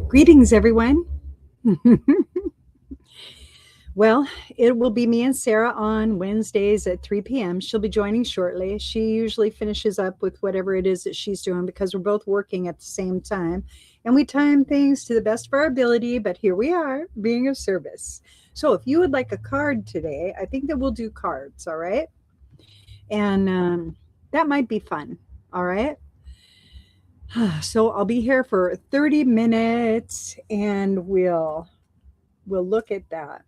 Greetings, everyone. Well, it will be me and Sarah on Wednesdays at 3 p.m. She'll be joining shortly. She usually finishes up with whatever it is that she's doing because we're both working at the same time. And we time things to the best of our ability, but here we are being of service. So if you would like a card today, I think that we'll do cards, all right? And that might be fun, all right? So I'll be here for 30 minutes and we'll look at that.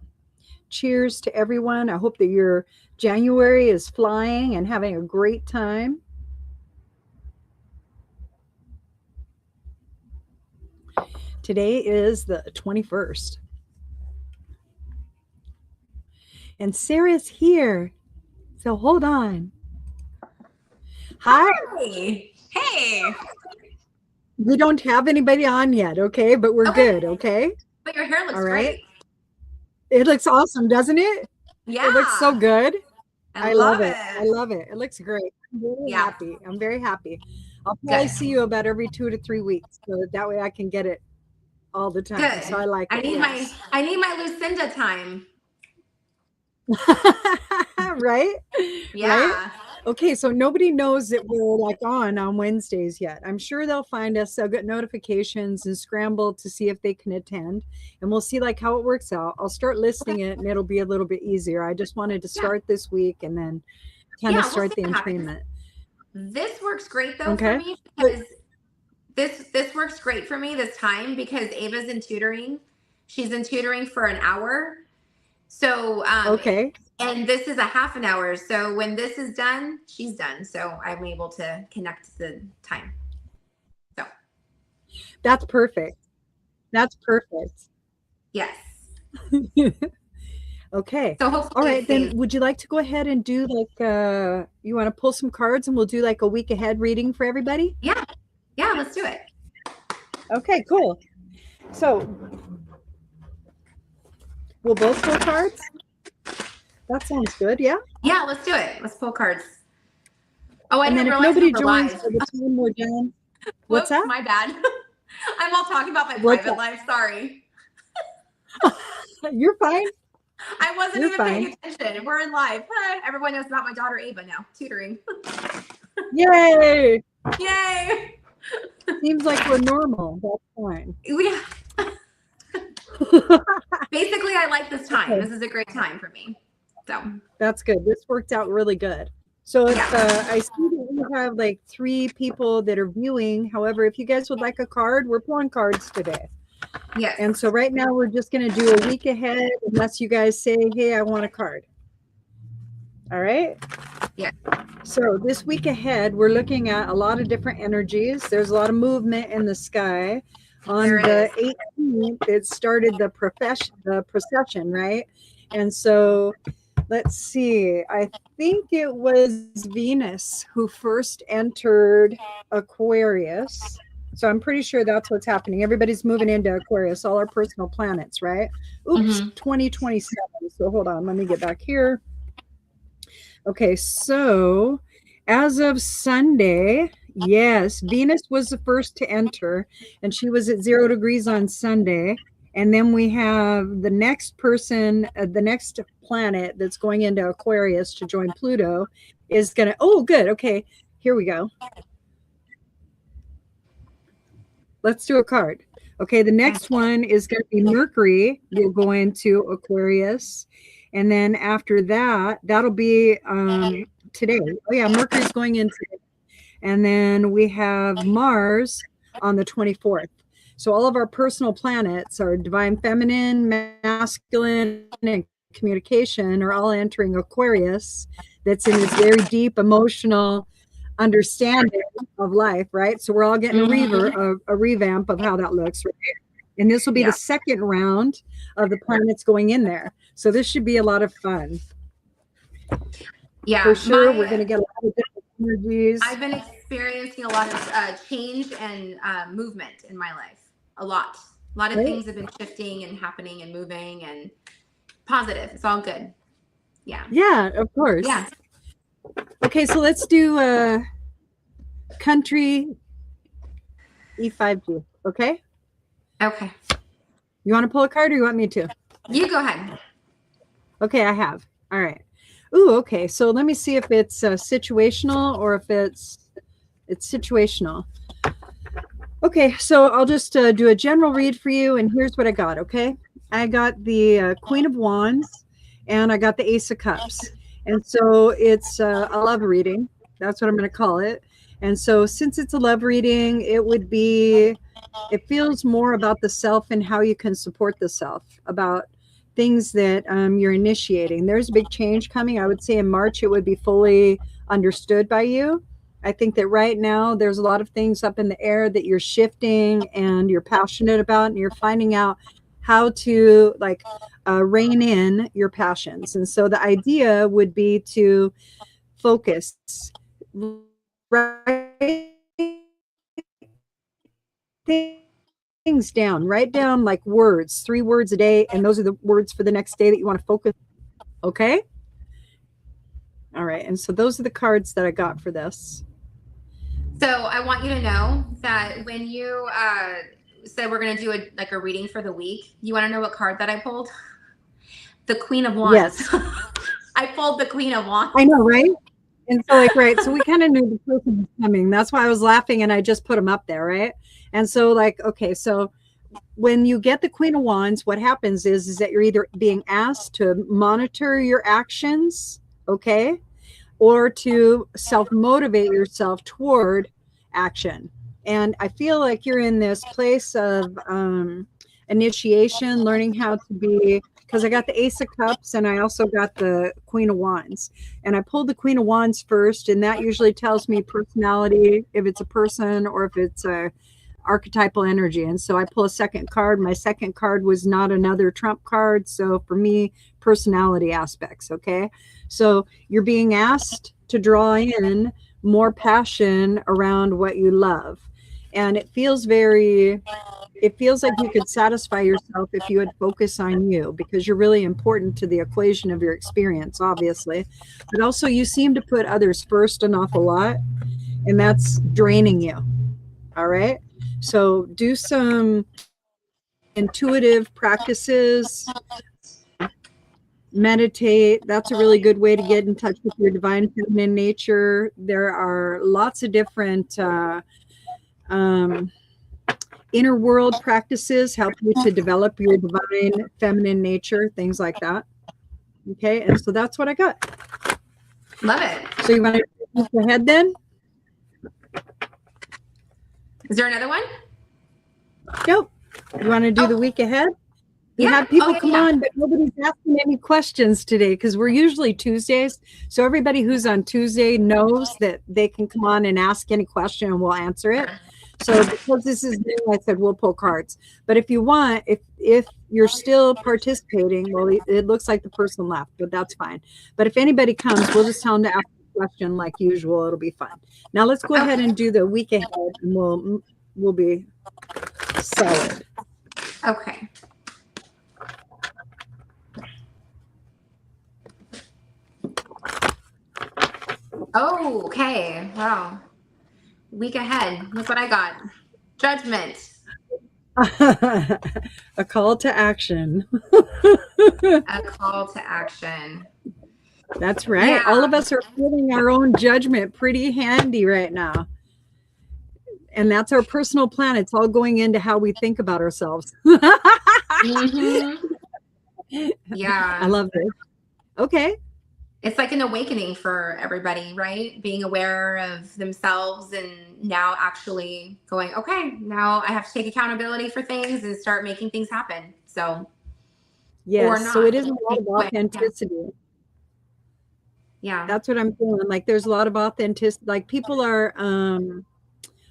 Cheers to everyone. I hope that your January is flying and having a great time. Today is the 21st. And Sarah's here. So hold on. Hi. Hey. We don't have anybody on yet, okay? But we're good, okay? But your hair looks all right. Great. It looks awesome, doesn't it? Yeah. It looks so good. I love it. I love it. It looks great. I'm very happy. I'm very happy. I'll probably see you about every 2 to 3 weeks, so that way I can get it all the time. Good. So I like it. I need my Lucinda time. Right? Yeah. Right? Okay, so nobody knows that we're like on Wednesdays yet. I'm sure they'll find us. They'll get notifications and scramble to see if they can attend, and we'll see like how it works out. I'll start listing it, and it'll be a little bit easier. I just wanted to start this week and then kind of start the entrainment. This works great though for me because this works great for me this time because Ava's in tutoring. She's in tutoring for an hour. So and this is a half an hour. So when this is done, she's done. So I'm able to connect the time. So that's perfect. That's perfect. Yes. Okay. So all right, then would you like to go ahead and do like you want to pull some cards and we'll do like a week ahead reading for everybody? Yeah. Yeah, let's do it. Okay, cool. So we'll both pull cards? That sounds good, yeah? Yeah, let's do it. Let's pull cards. Oh, and then if nobody joins by the time we're done. What's that? My bad. I'm all talking about my private life. Sorry. You're fine. I wasn't even paying attention. We're in live. Everyone knows about my daughter Ava now, tutoring. Yay! Yay! Seems like we're normal. That's fine. Yeah. Basically, I like this time. Okay. This is a great time for me. So that's good. This worked out really good. So if I see that we have like 3 people that are viewing. However, if you guys would like a card, we're pulling cards today. Yeah. And so right now we're just going to do a week ahead unless you guys say, hey, I want a card. All right. Yeah. So this week ahead, we're looking at a lot of different energies. There's a lot of movement in the sky. On the 18th, it started the procession, right? And so let's see. I think it was Venus who first entered Aquarius. So I'm pretty sure that's what's happening. Everybody's moving into Aquarius, all our personal planets, right? Oops, 2027. So hold on, let me get back here. Okay, so as of Sunday, yes, Venus was the first to enter, and she was at 0 degrees on Sunday. And then we have the next person, the next planet that's going into Aquarius to join Pluto is going to, oh, good. Okay, here we go. Let's do a card. Okay, the next one is going to be Mercury. We'll go into Aquarius. And then after that, that'll be today. Oh, yeah, Mercury's going in today. And then we have Mars on the 24th. So all of our personal planets, our divine feminine, masculine, and communication are all entering Aquarius. That's in this very deep emotional understanding of life, right? So we're all getting a revamp of how that looks, right? And this will be the second round of the planets going in there. So this should be a lot of fun. Yeah, for sure. We're going to get a lot of different energies. I've been experiencing a lot of change and movement in my life. A lot of things have been shifting and happening and moving and positive. It's all good. Yeah. Yeah, of course. Yeah. Okay, so let's do country E5G. Okay. Okay. You want to pull a card or you want me to? You go ahead. Okay, I have. All right. Ooh, okay. So let me see if it's situational or if it's situational. Okay, so I'll just do a general read for you, and here's what I got, okay? I got the Queen of Wands, and I got the Ace of Cups. And so it's a love reading. That's what I'm going to call it. And so since it's a love reading, it feels more about the self and how you can support the self, about things that you're initiating. There's a big change coming. I would say in March, it would be fully understood by you. I think that right now there's a lot of things up in the air that you're shifting and you're passionate about, and you're finding out how to like rein in your passions. And so the idea would be to focus, write things down, write down like words, 3 words a day, and those are the words for the next day that you want to focus. Okay. All right. And so those are the cards that I got for this. So I want you to know that when you said we're going to do a reading for the week, you want to know what card that I pulled? The Queen of Wands. Yes. I pulled the Queen of Wands. I know, right? And so like, right. So we kind of knew the person was coming. That's why I was laughing and I just put them up there. Right. And so like, okay, so when you get the Queen of Wands, what happens is that you're either being asked to monitor your actions, okay, or to self-motivate yourself toward action. And I feel like you're in this place of initiation, learning how to be, because I got the Ace of Cups and I also got the Queen of Wands. And I pulled the Queen of Wands first, and that usually tells me personality, if it's a person or if it's a archetypal energy. And so I pull a second card. My second card was not another trump card. So for me, personality aspects. Okay. So you're being asked to draw in more passion around what you love. And it feels like you could satisfy yourself if you would focus on you, because you're really important to the equation of your experience, obviously. But also you seem to put others first an awful lot, and that's draining you. All right. So do some intuitive practices, meditate. That's a really good way to get in touch with your divine feminine nature. There are lots of different inner world practices help you to develop your divine feminine nature, things like that. Okay, and so that's what I got. Love it. So you want to go ahead then? Is there another one? Nope. You want to do the week ahead? We have people come on, but nobody's asking any questions today because we're usually Tuesdays. So everybody who's on Tuesday knows that they can come on and ask any question and we'll answer it. So because this is new, I said we'll pull cards. But if you want, if you're still participating, well, it looks like the person left, but that's fine. But if anybody comes, we'll just tell them to ask a question like usual. It'll be fun. Now let's go ahead and do the week ahead, and we'll be solid. Okay. Oh, okay. Wow. Week ahead. Look what I got. Judgment. A call to action. A call to action. That's right. Yeah. All of us are feeling our own judgment pretty handy right now. And that's our personal plan. It's all going into how we think about ourselves. Mm-hmm. Yeah. I love this. Okay. It's like an awakening for everybody, right? Being aware of themselves and now actually going, okay, now I have to take accountability for things and start making things happen. So, yes. So it is a lot of authenticity. Yeah. That's what I'm feeling. Like there's a lot of authenticity. Like people are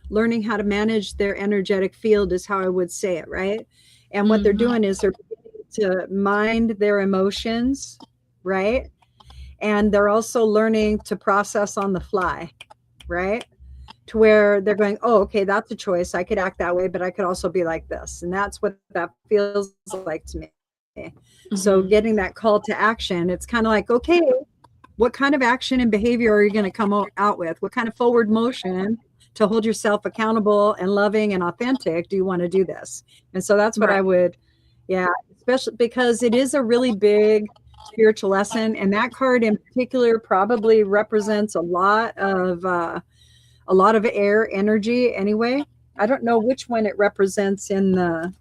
learning how to manage their energetic field is how I would say it, right? And what they're doing is they're beginning to mind their emotions, right? And they're also learning to process on the fly, right? To where they're going, oh, okay, that's a choice. I could act that way, but I could also be like this. And that's what that feels like to me. Mm-hmm. So getting that call to action, it's kind of like, okay, what kind of action and behavior are you going to come out with? What kind of forward motion to hold yourself accountable and loving and authentic, do you want to do this? And so that's what I would, especially because it is a really big spiritual lesson. And that card in particular probably represents a lot of air energy anyway. I don't know which one it represents in the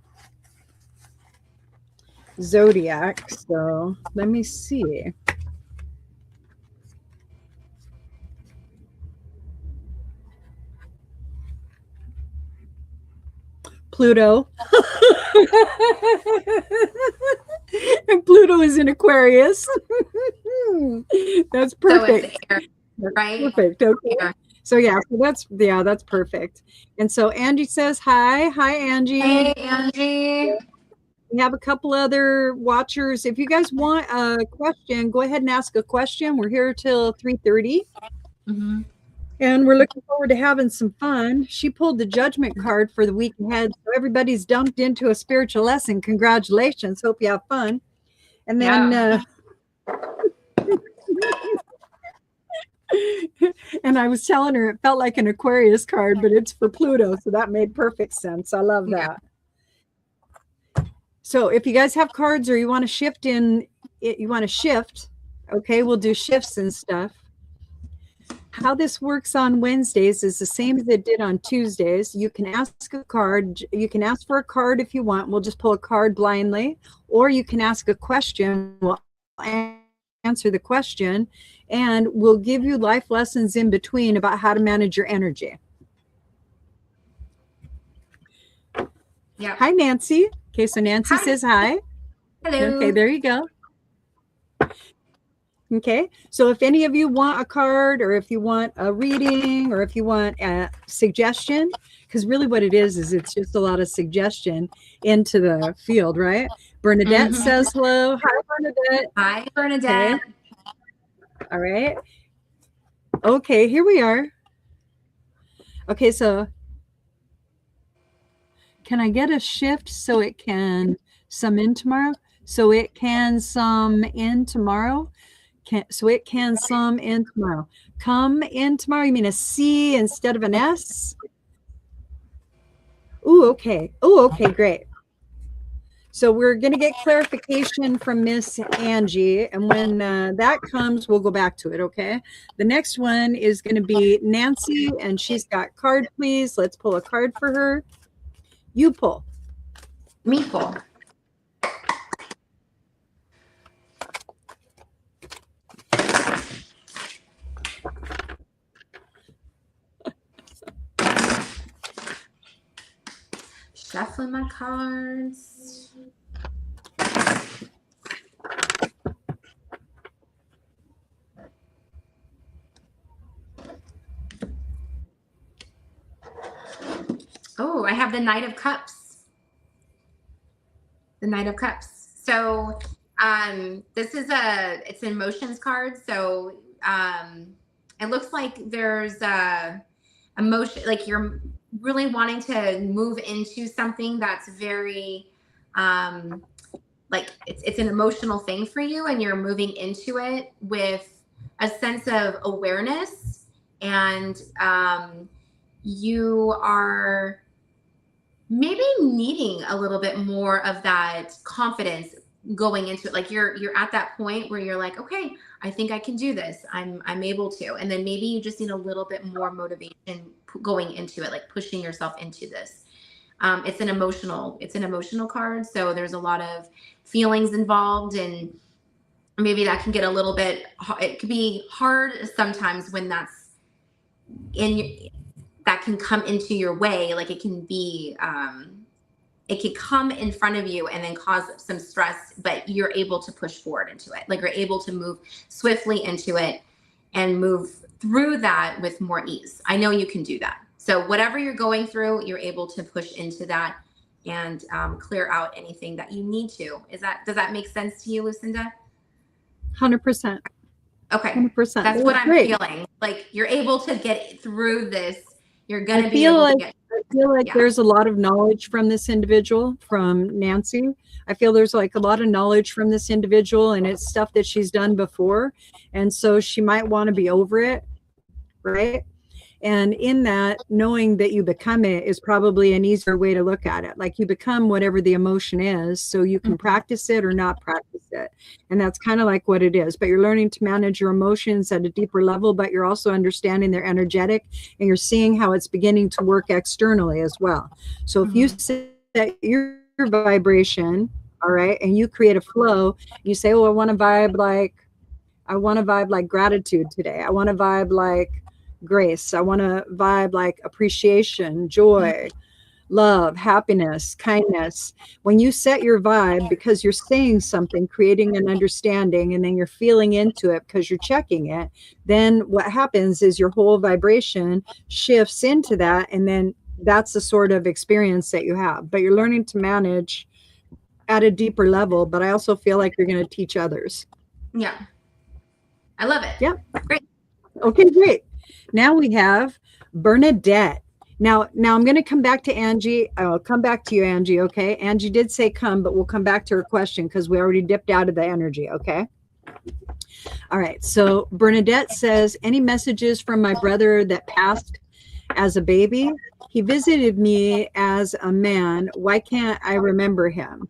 zodiac. So let me see. Pluto. And Pluto is in Aquarius. That's perfect. So it's air, right? That's perfect. Okay. Air. So that's perfect. And so Angie says hi. Hi, Angie. Hey, Angie. We have a couple other watchers. If you guys want a question, go ahead and ask a question. We're here till 3:30. Mm-hmm. And we're looking forward to having some fun. She pulled the judgment card for the week ahead. So everybody's dumped into a spiritual lesson. Congratulations. Hope you have fun. And then, and I was telling her it felt like an Aquarius card, but it's for Pluto. So that made perfect sense. I love that. So if you guys have cards or you want to shift okay, we'll do shifts and stuff. How this works on Wednesdays is the same as it did on Tuesdays. You can ask a card. You can ask for a card if you want. We'll just pull a card blindly. Or you can ask a question. We'll answer the question. And we'll give you life lessons in between about how to manage your energy. Yeah. Hi, Nancy. Okay, so Nancy says hi. Hello. Okay, there you go. Okay, so if any of you want a card or if you want a reading or if you want a suggestion, because really what it is it's just a lot of suggestion into the field, right? Bernadette says hello. Hi, Bernadette. Hi, Bernadette. Okay. All right. Okay, here we are. Okay, so can I get a shift so it can sum in tomorrow? So it can sum in tomorrow? So it can sum in tomorrow. Come in tomorrow. You mean a C instead of an S? Ooh, okay. Oh, okay, great. So we're going to get clarification from Miss Angie. And when that comes, we'll go back to it, okay? The next one is going to be Nancy, and she's got card, please. Let's pull a card for her. You pull. Me pull. Shuffling my cards. Oh, I have the Knight of Cups. The Knight of Cups. So this is it's an emotions card. So it looks like there's a emotion, like you're really wanting to move into something that's very like it's an emotional thing for you, and you're moving into it with a sense of awareness, and you are maybe needing a little bit more of that confidence going into it. Like you're at that point where you're like, okay, I think I can do this. I'm able to. And then maybe you just need a little bit more motivation going into it, like pushing yourself into this. It's an emotional card. So there's a lot of feelings involved, and maybe that can get a little bit, it could be hard sometimes when that's that can come into your way. Like it can be, it could come in front of you and then cause some stress, but you're able to push forward into it. Like you're able to move swiftly into it and move through that with more ease. I know you can do that. So whatever you're going through, you're able to push into that and clear out anything that you need to. Does that make sense to you, Lucinda? 100%. Okay. 100%. That's what I'm feeling. Like you're able to get through this. You're going to be able to get. I feel like there's a lot of knowledge from this individual, from Nancy. I feel there's like a lot of knowledge from this individual, and it's stuff that she's done before. And so she might want to be over it, right? And in that, knowing that you become it is probably an easier way to look at it. Like you become whatever the emotion is, so you can practice it or not practice it. And that's kind of like what it is. But you're learning to manage your emotions at a deeper level, but you're also understanding they're energetic, and you're seeing how it's beginning to work externally as well. So if you set your vibration, all right, and you create a flow, you say, oh, I want to vibe like gratitude today. I want to vibe like grace. I want to vibe like appreciation, joy, love, happiness, kindness. When you set your vibe, because you're saying something, creating an understanding, and then you're feeling into it because you're checking it, then what happens is your whole vibration shifts into that. And then that's the sort of experience that you have. But you're learning to manage at a deeper level. But I also feel like you're going to teach others. Yeah. I love it. Yeah. Great. Okay, great. Now we have Bernadette. Now I'm going to come back to Angie. I'll come back to you, Angie. Okay. Angie did say come, but we'll come back to her question because we already dipped out of the energy. Okay. All right. So Bernadette says, any messages from my brother that passed as a baby? He visited me as a man. Why can't I remember him?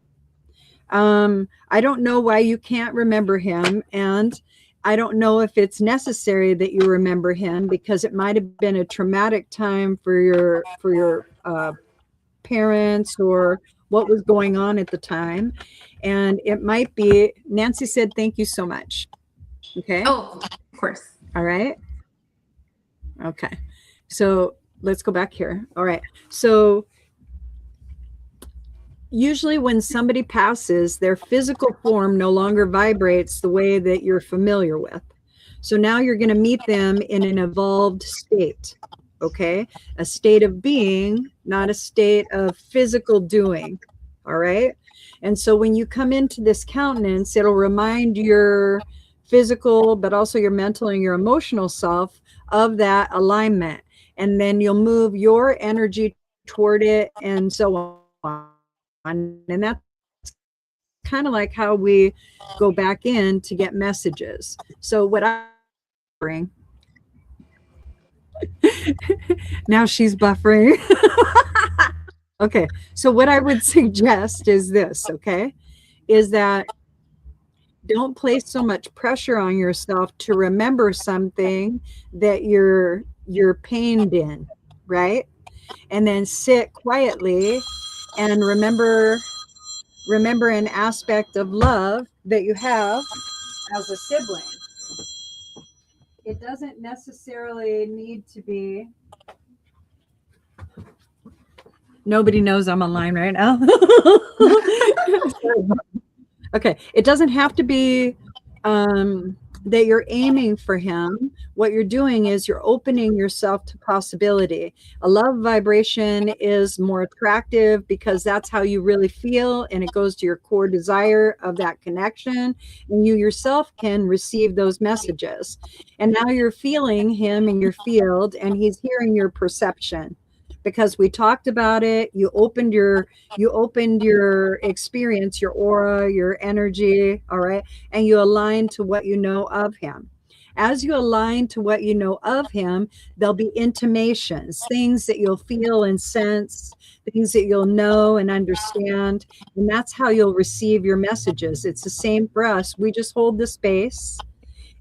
I don't know why you can't remember him. And I don't know if it's necessary that you remember him, because it might have been a traumatic time for your parents, or what was going on at the time. And it might be, Nancy said, thank you so much. Okay. Oh, of course. All right. Okay. So let's go back here. All right. So usually when somebody passes, their physical form no longer vibrates the way that you're familiar with. So now you're going to meet them in an evolved state, okay? A state of being, not a state of physical doing, all right? And so when you come into this countenance, it'll remind your physical, but also your mental and your emotional self of that alignment. And then you'll move your energy toward it, and so on. And that's kind of like how we go back in to get messages. So what I bring now, she's buffering. Okay, so what I would suggest is this, okay, is that don't place so much pressure on yourself to remember something that you're pained in, right? And then sit quietly and remember an aspect of love that you have as a sibling. It doesn't necessarily need to be. Nobody knows I'm online right now. Okay, it doesn't have to be that you're aiming for him. What you're doing is you're opening yourself to possibility. A love vibration is more attractive because that's how you really feel, and it goes to your core desire of that connection, and you yourself can receive those messages. And now you're feeling him in your field, and he's hearing your perception. Because we talked about it, you opened your experience, your aura, your energy, all right, and you align to what you know of him. As you align to what you know of him, there'll be intimations, things that you'll feel and sense, things that you'll know and understand, and that's how you'll receive your messages. It's the same for us. We just hold the space,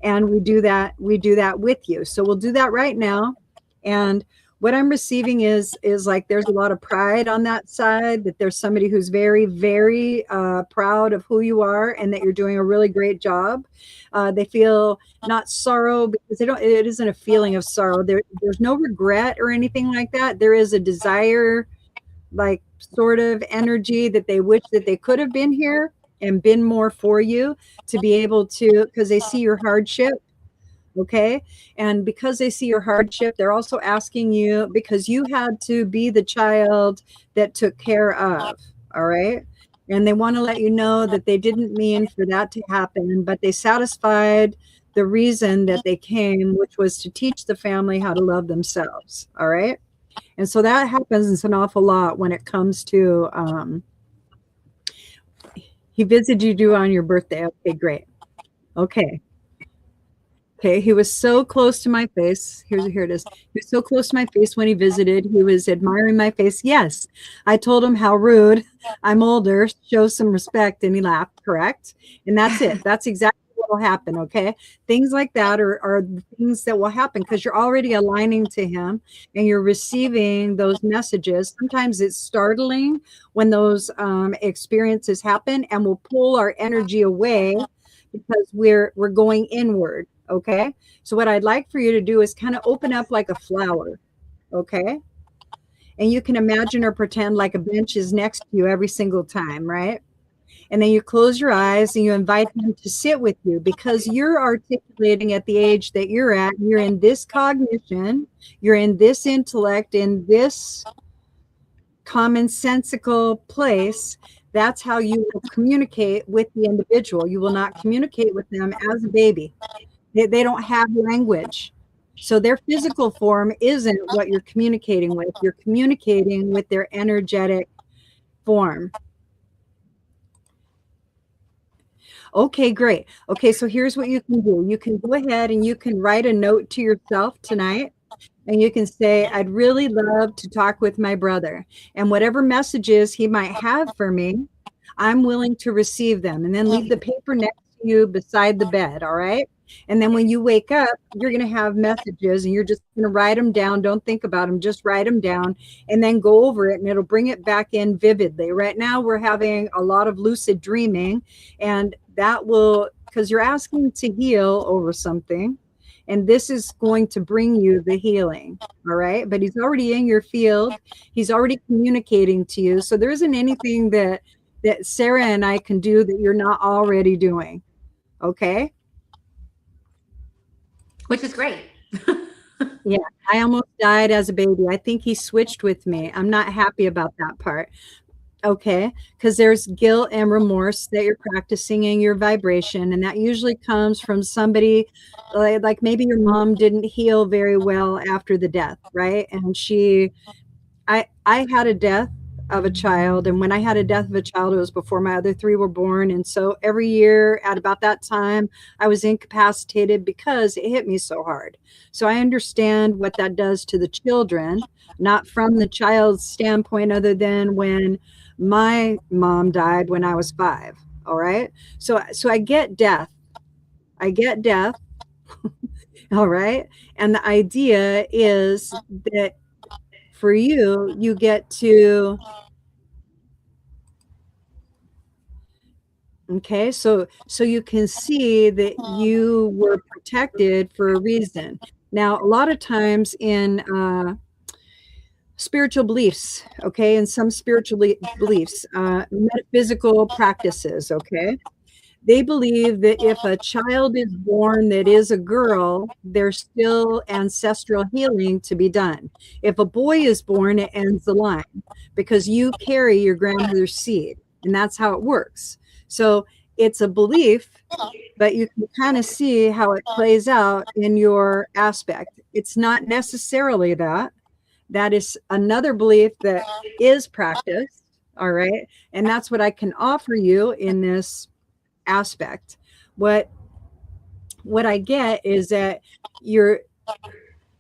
and we do that with you. So we'll do that right now. And what I'm receiving is like there's a lot of pride on that side, that there's somebody who's very, very proud of who you are, and that you're doing a really great job. They feel not sorrow, because it isn't a feeling of sorrow. There's no regret or anything like that. There is a desire, like sort of energy, that they wish that they could have been here and been more for you, to be able to, because they see your hardship. Okay. And because they see your hardship, they're also asking you, because you had to be the child that took care of. All right. And they want to let you know that they didn't mean for that to happen, but they satisfied the reason that they came, which was to teach the family how to love themselves. All right. And so that happens an awful lot when it comes to, he visited you on your birthday. Okay, great. Okay. Okay, he was so close to my face. Here it is. He was so close to my face when he visited. He was admiring my face. Yes, I told him how rude. I'm older. Show some respect, and he laughed. Correct, and that's it. That's exactly what will happen. Okay, things like that are the things that will happen because you're already aligning to him, and you're receiving those messages. Sometimes it's startling when those experiences happen, and will pull our energy away because we're going inward. Okay. So what I'd like for you to do is kind of open up like a flower. Okay. And you can imagine or pretend like a bench is next to you every single time, right? And then you close your eyes and you invite them to sit with you because you're articulating at the age that you're at. You're in this cognition, you're in this intellect, in this commonsensical place. That's how you will communicate with the individual. You will not communicate with them as a baby. They don't have language. So their physical form isn't what you're communicating with. You're communicating with their energetic form. Okay, great. Okay, so here's what you can do. You can go ahead and you can write a note to yourself tonight. And you can say, I'd really love to talk with my brother. And whatever messages he might have for me, I'm willing to receive them. And then leave the paper next to you beside the bed. All right. And then when you wake up, you're going to have messages and you're just going to write them down. Don't think about them. Just write them down and then go over it and it'll bring it back in vividly. Right now, we're having a lot of lucid dreaming, and that will, because you're asking to heal over something. And this is going to bring you the healing. All right. But he's already in your field. He's already communicating to you. So there isn't anything that Sarah and I can do that you're not already doing. Okay. Which is great. Yeah. I almost died as a baby. I think he switched with me. I'm not happy about that part. Okay, because there's guilt and remorse that you're practicing in your vibration, and that usually comes from somebody like maybe your mom didn't heal very well after the death, right? And I had a death of a child, and when I had a death of a child, it was before my other three were born, and so every year at about that time, I was incapacitated because it hit me so hard. So I understand what that does to the children, not from the child's standpoint, other than when my mom died when I was 5. All right. So I get death. I get death. All right. And the idea is that for you, you get to, okay, so you can see that you were protected for a reason. Now, a lot of times in spiritual beliefs, okay, and some spiritual beliefs, metaphysical practices, okay, they believe that if a child is born that is a girl, there's still ancestral healing to be done. If a boy is born, it ends the line because you carry your grandmother's seed, and that's how it works. So it's a belief, but you can kind of see how it plays out in your aspect. It's not necessarily that. That is another belief that is practiced. All right. And that's what I can offer you in this aspect. What I get is that you're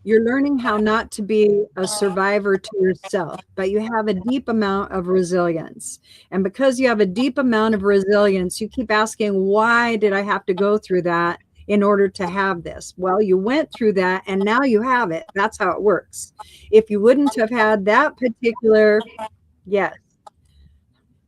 learning how not to be a survivor to yourself, but you have a deep amount of resilience. And because you have a deep amount of resilience, you keep asking, why did I have to go through that in order to have this? Well, you went through that and now you have it. That's how it works. If you wouldn't have had that particular, yes,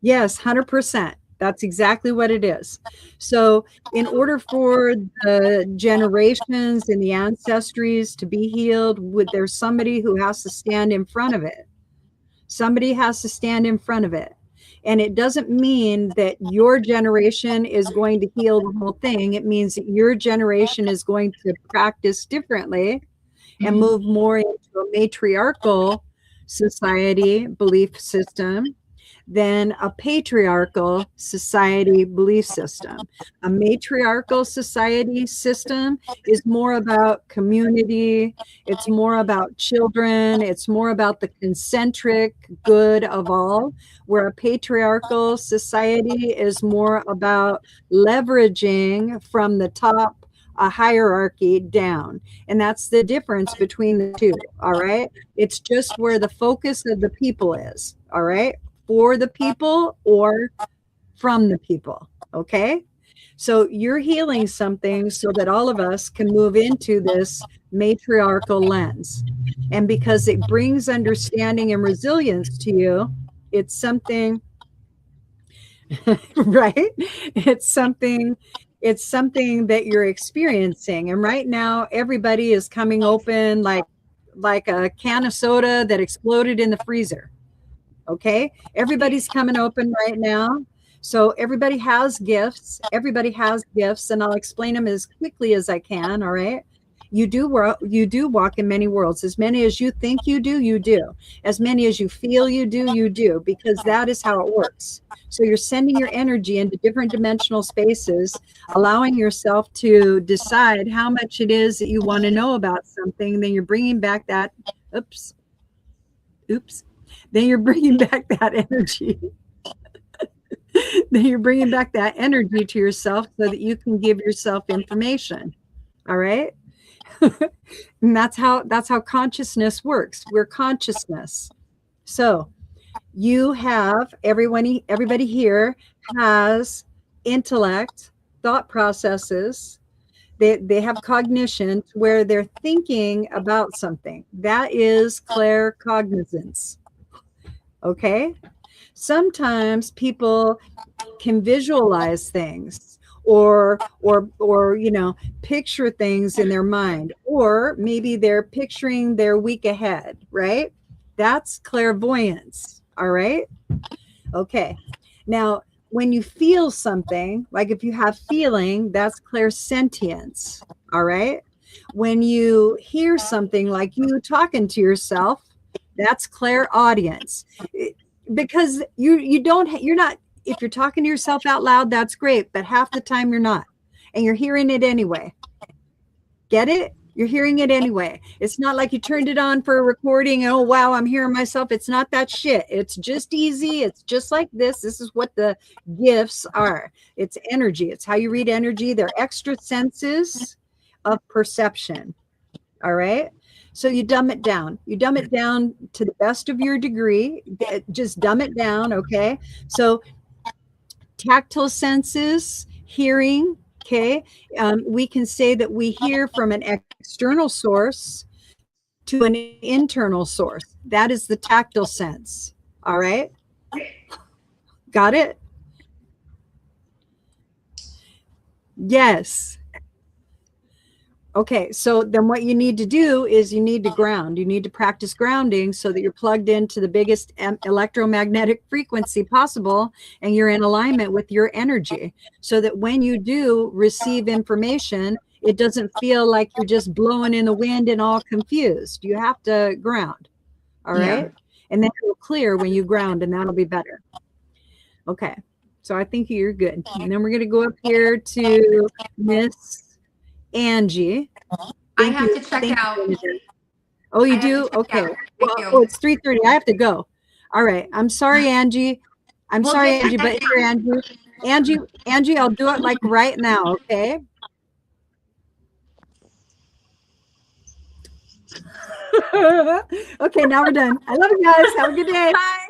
100%. That's exactly what it is. So in order for the generations and the ancestries to be healed, there's somebody who has to stand in front of it. Somebody has to stand in front of it. And it doesn't mean that your generation is going to heal the whole thing. It means that your generation is going to practice differently and move more into a matriarchal society belief system than a patriarchal society belief system. A matriarchal society system is more about community. It's more about children. It's more about the concentric good of all, where a patriarchal society is more about leveraging from the top a hierarchy down. And that's the difference between the two. All right. It's just where the focus of the people is. All right. For the people or from the people. Okay. So you're healing something so that all of us can move into this matriarchal lens. And because it brings understanding and resilience to you, it's something, right? It's something that you're experiencing. And right now, everybody is coming open like a can of soda that exploded in the freezer. Okay. Everybody's coming open right now. So everybody has gifts. Everybody has gifts, and I'll explain them as quickly as I can. All right. You do walk in many worlds. As many as you think you do, you do. As many as you feel you do, because that is how it works. So you're sending your energy into different dimensional spaces, allowing yourself to decide how much it is that you want to know about something. Then you're bringing back that, oops. Then you're bringing back that energy. Then you're bringing back that energy to yourself so that you can give yourself information. All right. And that's how consciousness works. We're consciousness. So you have everybody here has intellect, thought processes. They have cognition where they're thinking about something. That is claircognizance. Okay. Sometimes people can visualize things or picture things in their mind, or maybe they're picturing their week ahead, right? That's clairvoyance. All right. Okay. Now, when you feel something, like if you have feeling, that's clairsentience. All right. When you hear something like you talking to yourself, that's clairaudience. Because you're not, if you're talking to yourself out loud, that's great, but half the time you're not, and you're hearing it anyway. Get it? You're hearing it anyway. It's not like you turned it on for a recording and, oh wow, I'm hearing myself. It's not that shit. It's just easy. It's just like this. This is what the gifts are. It's energy. It's how you read energy. They're extra senses of perception. All right. So you dumb it down. You dumb it down to the best of your degree. Just dumb it down. Okay. So tactile senses, hearing. Okay. We can say that we hear from an external source to an internal source. That is the tactile sense. All right. Got it? Yes. Okay, so then what you need to do is you need to ground. You need to practice grounding so that you're plugged into the biggest electromagnetic frequency possible, and you're in alignment with your energy, so that when you do receive information, it doesn't feel like you're just blowing in the wind and all confused. You have to ground. All right. Yeah. And then it will clear when you ground, and that'll be better. Okay, so I think you're good. And then we're going to go up here to Miss Angie. I have to check out. Oh, you do? Okay. Well, oh, it's 3:30. I have to go. All right. I'm sorry, Angie. I'm sorry, Angie, but here, Angie, I'll do it like right now, okay? Okay, now we're done. I love you guys. Have a good day. Bye.